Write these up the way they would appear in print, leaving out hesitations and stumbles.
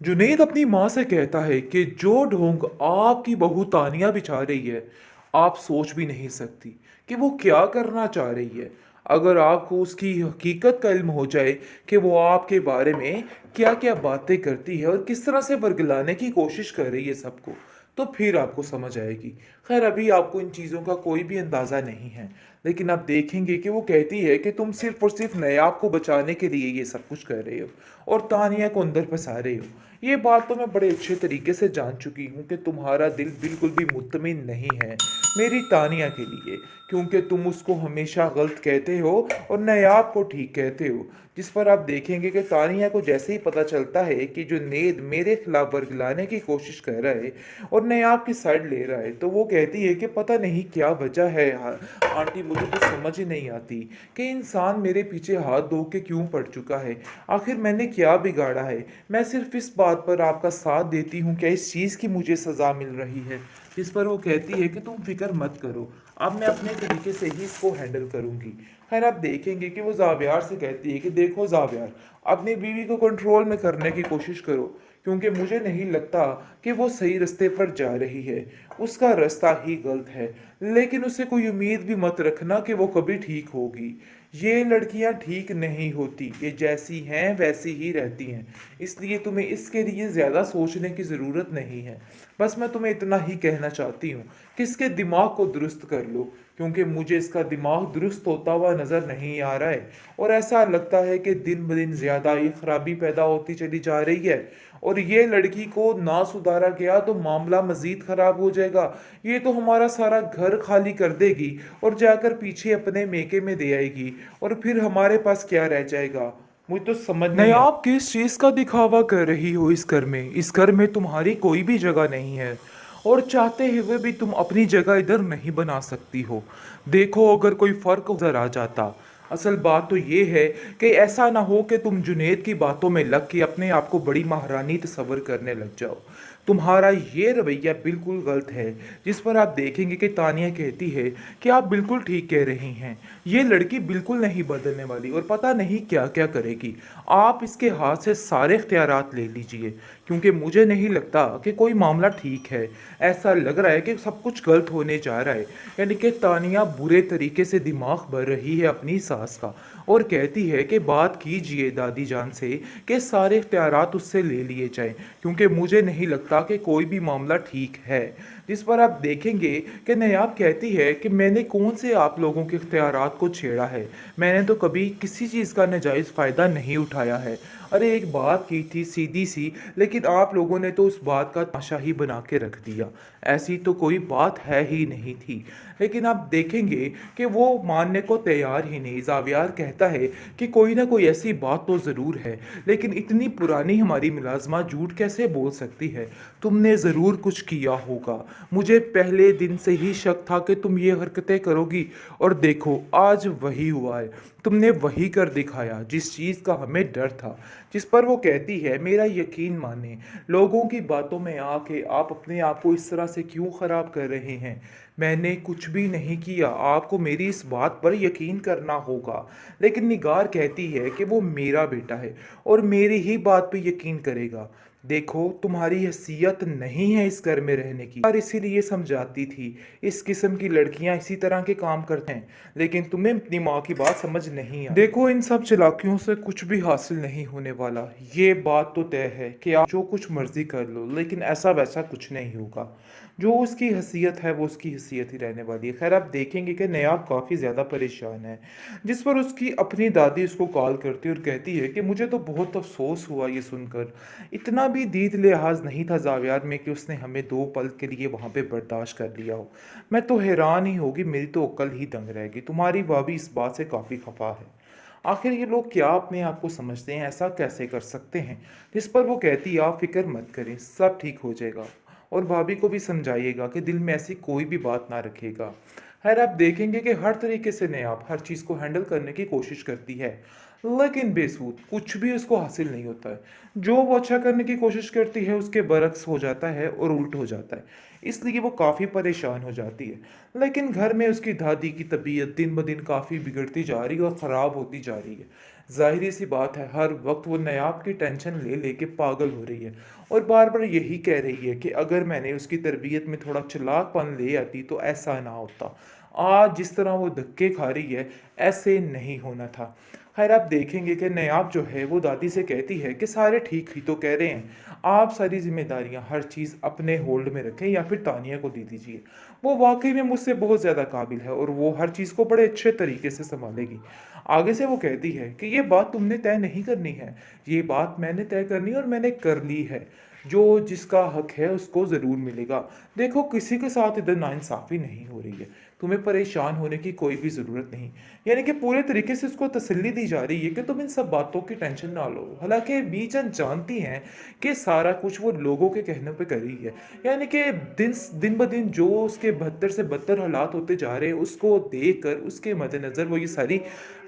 जुनैद अपनी माँ से कहता है कि जो ढोंग आपकी बहू तानिया बिछा रही है, आप सोच भी नहीं सकती कि वो क्या करना चाह रही है। अगर आपको उसकी हकीकत का इल्म हो जाए कि वो आपके बारे में क्या क्या बातें करती है और किस तरह से वर्गलाने की कोशिश कर रही है सबको, तो फिर आपको समझ आएगी। खैर, अभी आपको इन चीज़ों का कोई भी अंदाज़ा नहीं है, लेकिन आप देखेंगे कि वो कहती है कि तुम सिर्फ और सिर्फ नयाब को बचाने के लिए ये सब कुछ कर रहे हो और तानिया को अंदर फंसा रहे हो। ये बात तो मैं बड़े अच्छे तरीके से जान चुकी हूँ कि तुम्हारा दिल बिल्कुल भी मुतमिन नहीं है मेरी तानिया के लिए, क्योंकि तुम उसको हमेशा गलत कहते हो और नायाब को ठीक कहते हो। जिस पर आप देखेंगे कि तानिया को जैसे ही पता चलता है कि जुनैद मेरे खिलाफ वर्गलाने की कोशिश कर रहा है और नायाब की साइड ले रहा है, तो वो कहती है कि पता नहीं क्या वजह है आंटी, मुझे तो समझ ही नहीं आती कि इंसान मेरे पीछे हाथ धो के क्यों पड़ चुका है। आखिर मैंने क्या बिगाड़ा है? मैं सिर्फ इस बात पर आपका साथ देती हूँ, क्या इस चीज़ की मुझे सज़ा मिल रही है? जिस पर वो कहती है कि तुम फिक्र मत करो, अब मैं अपने तरीके से ही इसको हैंडल करूँगी। खैर, आप देखेंगे कि वो ज़ावियार से कहती है कि देखो ज़ावियार, अपनी बीवी को कंट्रोल में करने की कोशिश करो, क्योंकि मुझे नहीं लगता कि वो सही रास्ते पर जा रही है। उसका रास्ता ही गलत है, लेकिन उससे कोई उम्मीद भी मत रखना कि वो कभी ठीक होगी। ये लड़कियां ठीक नहीं होती, ये जैसी हैं वैसी ही रहती हैं, इसलिए तुम्हें इसके लिए ज़्यादा सोचने की ज़रूरत नहीं है। बस मैं तुम्हें इतना ही कहना चाहती हूँ कि इसके दिमाग को दुरुस्त कर लो, क्योंकि मुझे इसका दिमाग दुरुस्त होता हुआ नज़र नहीं आ रहा है और ऐसा लगता है कि दिन ब दिन ज़्यादा ही खराबी पैदा होती चली जा रही है और ये लड़की को ना सुधारा गया तो मामला मज़ीद ख़राब हो जाएगा। ये तो हमारा सारा घर खाली कर देगी और जाकर पीछे अपने मेके में दे आएगी और फिर हमारे पास क्या रह जाएगा? मुझे तो समझ नहीं आ। आप किस चीज़ का दिखावा कर रही हो इस घर में? इस घर में तुम्हारी कोई भी जगह नहीं है और चाहते हुए भी तुम अपनी जगह इधर नहीं बना सकती हो। देखो, अगर कोई फ़र्क नज़र आ जाता। असल बात तो ये है कि ऐसा ना हो कि तुम जुनैद की बातों में लग के अपने आप को बड़ी महारानी तस्वर करने लग जाओ। तुम्हारा ये रवैया बिल्कुल गलत है। जिस पर आप देखेंगे कि तानिया कहती है कि आप बिल्कुल ठीक कह रही हैं, ये लड़की बिल्कुल नहीं बदलने वाली और पता नहीं क्या क्या करेगी। आप इसके हाथ से सारे इख्तियारात ले लीजिए, क्योंकि मुझे नहीं लगता कि कोई मामला ठीक है। ऐसा लग रहा है कि सब कुछ गलत होने जा रहा है। यानी कि तानिया बुरे तरीके से दिमाग भर रही है अपनी सास का और कहती है कि बात कीजिए दादी जान से कि सारे इख्तियारात उससे ले लिए जाएं, क्योंकि मुझे नहीं लगता कि कोई भी मामला ठीक है। जिस पर आप देखेंगे कि नायाब कहती है कि मैंने कौन से आप लोगों के इख्तियारात को छेड़ा है, मैंने तो कभी किसी चीज़ का नाजायज़ फ़ायदा नहीं उठाया है। अरे, एक बात की थी सीधी सी, लेकिन आप लोगों ने तो उस बात का तमाशा ही बना के रख दिया। ऐसी तो कोई बात है ही नहीं थी। लेकिन आप देखेंगे कि वो मानने को तैयार ही नहीं। ज़ावियार कहता है कि कोई ना कोई ऐसी बात तो ज़रूर है, लेकिन इतनी पुरानी हमारी मुलाज़मा झूठ कैसे बोल सकती है? तुमने ज़रूर कुछ किया होगा। मुझे पहले दिन से ही शक था कि तुम ये हरकतें करोगी और देखो आज वही हुआ है। तुमने वही कर दिखाया जिस चीज़ का हमें डर था। जिस पर वो कहती है मेरा यकीन माने, लोगों की बातों में आके आप अपने आप को इस तरह से क्यों ख़राब कर रहे हैं? मैंने कुछ भी नहीं किया, आपको मेरी इस बात पर यकीन करना होगा। लेकिन निगार कहती है कि वो मेरा बेटा है और मेरी ही बात पे यकीन करेगा। देखो, तुम्हारी हैसियत नहीं है इस घर में रहने की, और इसीलिए समझाती थी। इस किस्म की लड़कियां इसी तरह के काम करते हैं, लेकिन तुम्हें अपनी माँ की बात समझ नहीं आई। देखो, इन सब चालाकियों से कुछ भी हासिल नहीं होने वाला। ये बात तो तय है कि आप जो कुछ मर्जी कर लो, लेकिन ऐसा वैसा कुछ नहीं होगा। जो उसकी हैसियत है वो उसकी हैसियत ही रहने वाली है। खैर, आप देखेंगे कि नयाब काफ़ी ज़्यादा परेशान है। जिस पर उसकी अपनी दादी उसको कॉल करती है और कहती है कि मुझे तो बहुत अफसोस हुआ ये सुनकर। इतना भी दीद लिहाज नहीं था जावियार में कि उसने हमें 2 पल के लिए वहाँ पे बर्दाश्त कर लिया हो। मैं तो हैरान ही होगी, मेरी तो अक्ल ही दंग रहेगी। तुम्हारी भाभी इस बात से काफ़ी खफा है। आखिर ये लोग क्या अपने आप को समझते हैं, ऐसा कैसे कर सकते हैं? जिस पर वो कहती है आप फिक्र मत करें, सब ठीक हो जाएगा और भाभी को भी समझाइएगा कि दिल में ऐसी कोई भी बात ना रखेगा। खैर, आप देखेंगे कि हर तरीके से नयाब हर चीज़ को हैंडल करने की कोशिश करती है, लेकिन बेसूद कुछ भी उसको हासिल नहीं होता है। जो वो अच्छा करने की कोशिश करती है उसके बरक्स हो जाता है और उल्ट हो जाता है, इसलिए वो काफ़ी परेशान हो जाती है। लेकिन घर में उसकी दादी की तबीयत दिन ब दिन काफ़ी बिगड़ती जा रही है और ख़राब होती जा रही है। ज़ाहिर सी बात है, हर वक्त वो नायाब की टेंशन ले लेके पागल हो रही है और बार बार यही कह रही है कि अगर मैंने उसकी तरबियत में थोड़ा चालाकपन ले आती तो ऐसा ना होता। आज जिस तरह वो धक्के खा रही है, ऐसे नहीं होना था। खैर, आप देखेंगे कि नायाब जो है वो दादी से कहती है कि सारे ठीक ही तो कह रहे हैं, आप सारी जिम्मेदारियां हर चीज़ अपने होल्ड में रखें या फिर तानिया को दे दीजिए। वो वाकई में मुझसे बहुत ज़्यादा काबिल है और वो हर चीज़ को बड़े अच्छे तरीके से संभालेगी। आगे से वो कहती है कि ये बात तुमने तय नहीं करनी है, ये बात मैंने तय करनी है और मैंने कर ली है। जो जिसका हक है उसको ज़रूर मिलेगा। देखो, किसी के साथ इधर नाइंसाफ़ी नहीं हो रही है, तुम्हें परेशान होने की कोई भी ज़रूरत नहीं। यानी कि पूरे तरीके से उसको तसल्ली दी जा रही है कि तुम इन सब बातों की टेंशन ना लो। हालांकि बीचन जानती हैं कि सारा कुछ वो लोगों के कहने पे कर रही है। यानी कि दिन दिन ब दिन जो उसके बदतर से बदतर हालात होते जा रहे हैं, उसको देख कर उसके मद्देनज़र वो ये सारी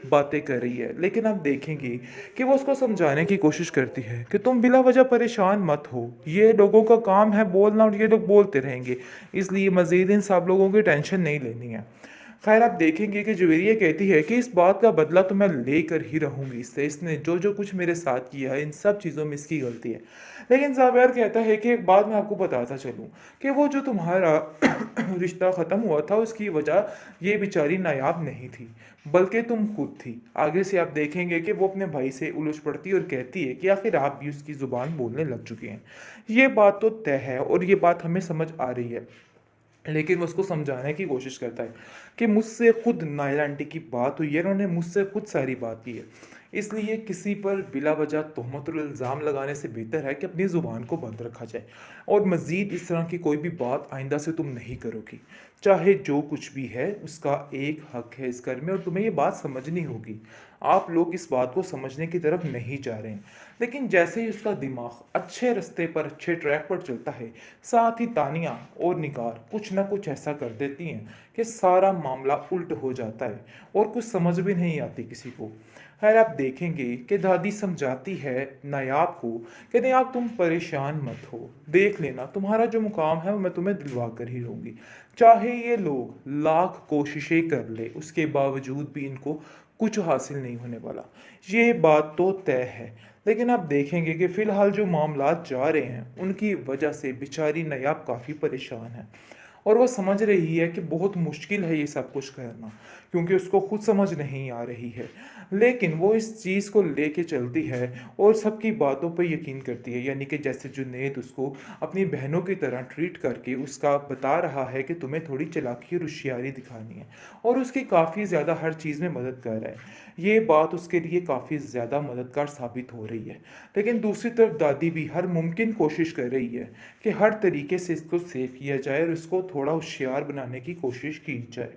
बातें कर रही है। लेकिन आप देखेंगे कि वो उसको समझाने की कोशिश करती है कि तुम बिला वजह परेशान मत हो, ये लोगों का काम है बोलना और ये लोग बोलते रहेंगे, इसलिए मज़ीद इन सब लोगों की टेंशन नहीं लेनी है। खैर, आप देखेंगे कि जुवेरिया कहती है कि इस बात का बदला तो मैं लेकर ही रहूंगी इससे, इसने जो जो कुछ मेरे साथ किया है इन सब चीज़ों में इसकी गलती है। लेकिन जावेर कहता है कि एक बात मैं आपको बताता चलूं कि वो जो तुम्हारा रिश्ता ख़त्म हुआ था उसकी वजह ये बेचारी नायाब नहीं थी, बल्कि तुम खुद थी। आगे से आप देखेंगे कि वो अपने भाई से उलझ पड़ती है और कहती है कि आखिर आप भी उसकी ज़ुबान बोलने लग चुके हैं। ये बात तो तय है और ये बात हमें समझ आ रही है। लेकिन वो उसको समझाने की कोशिश करता है कि मुझसे खुद नायला आंटी की बात हुई है, उन्होंने मुझसे खुद सारी बात की है, इसलिए किसी पर बिला वजह तोहमत और इल्ज़ाम लगाने से बेहतर है कि अपनी ज़ुबान को बंद रखा जाए और मज़ीद इस तरह की कोई भी बात आइंदा से तुम नहीं करोगी। चाहे जो कुछ भी है उसका एक हक है इस घर में और तुम्हें ये बात समझनी होगी। आप लोग इस बात को समझने की तरफ नहीं जा रहे हैं। लेकिन जैसे ही उसका दिमाग अच्छे रास्ते पर, अच्छे ट्रैक पर चलता है, साथ ही तानिया और निगार कुछ ना कुछ ऐसा कर देती हैं कि सारा मामला उल्ट हो जाता है और कुछ समझ भी नहीं आती किसी को। खैर, आप देखेंगे कि दादी समझाती है नायाब को कि नायाब तुम परेशान मत हो, देख लेना तुम्हारा जो मुकाम है वो मैं तुम्हें दिलवा कर ही रहूँगी। चाहे ये लोग लाख कोशिशें कर ले उसके बावजूद भी इनको कुछ हासिल नहीं होने वाला, ये बात तो तय है। लेकिन आप देखेंगे कि फ़िलहाल जो मामलात जा रहे हैं उनकी वजह से बेचारी नायाब काफ़ी परेशान है और वो समझ रही है कि बहुत मुश्किल है ये सब कुछ करना, क्योंकि उसको खुद समझ नहीं आ रही है। लेकिन वो इस चीज़ को लेके चलती है और सबकी बातों पे यकीन करती है। यानी कि जैसे जुनैद उसको अपनी बहनों की तरह ट्रीट करके उसका बता रहा है कि तुम्हें थोड़ी चालाकी और होशियारी दिखानी है और उसकी काफ़ी ज़्यादा हर चीज़ में मदद कर रहा है। ये बात उसके लिए काफ़ी ज़्यादा मददगार साबित हो रही है। लेकिन दूसरी तरफ दादी भी हर मुमकिन कोशिश कर रही है कि हर तरीके से इसको सेव किया जाए और इसको थोड़ा होशियार बनाने की कोशिश की जाए।